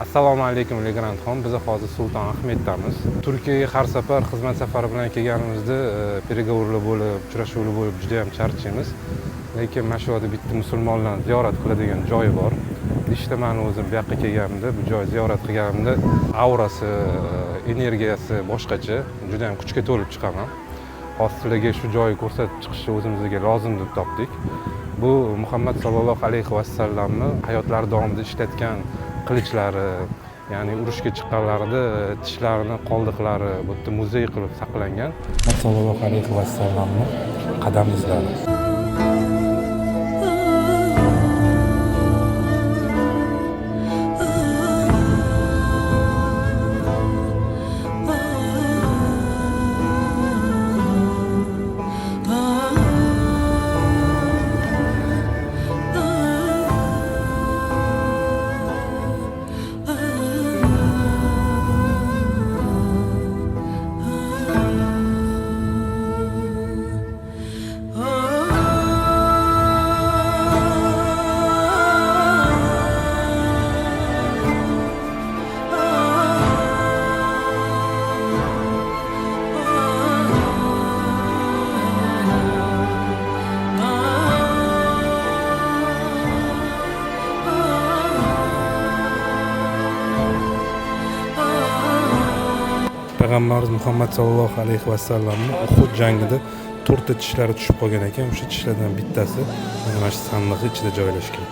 Assalomu alaykum Legrandxon. Biz hozir Sulton Ahmeddamiz. Turkiyaga har safar xizmat safari bilan kelganimizda переговорlar bo'lib, uchrashuvlar bo'lib juda ham charchaymiz. Lekin mana shu yerda bitta musulmonlarni ziyorat qiladigan joyi bor. Ishda men o'zim bu yoqqa kelganimda, bu joyni ziyorat qilganimda aurasi, energiyasi boshqacha, juda ham kuchga to'lib chiqaman. Hozir sizlarga shu joyni ko'rsatib chiqishni o'zimizga lozim deb topdik. Bu Muhammad sallallohu alayhi vasallamni hayotlari davomida ishlatgan qilichlari, ya'ni urushga chiqqanlarida tishlarini qoldiqlari bu yerda muzey qilib saqlangan. Muhammad sallallohu alayhi vasallamni qadam izlari. Payg'ambarimiz Muhammad sallallohu alayhi vasallamni Uhud jangida 4 ta tishlari tushib qolgan ekan. O'sha tishlardan bittasi mana shu sandiq ichida joylashgan.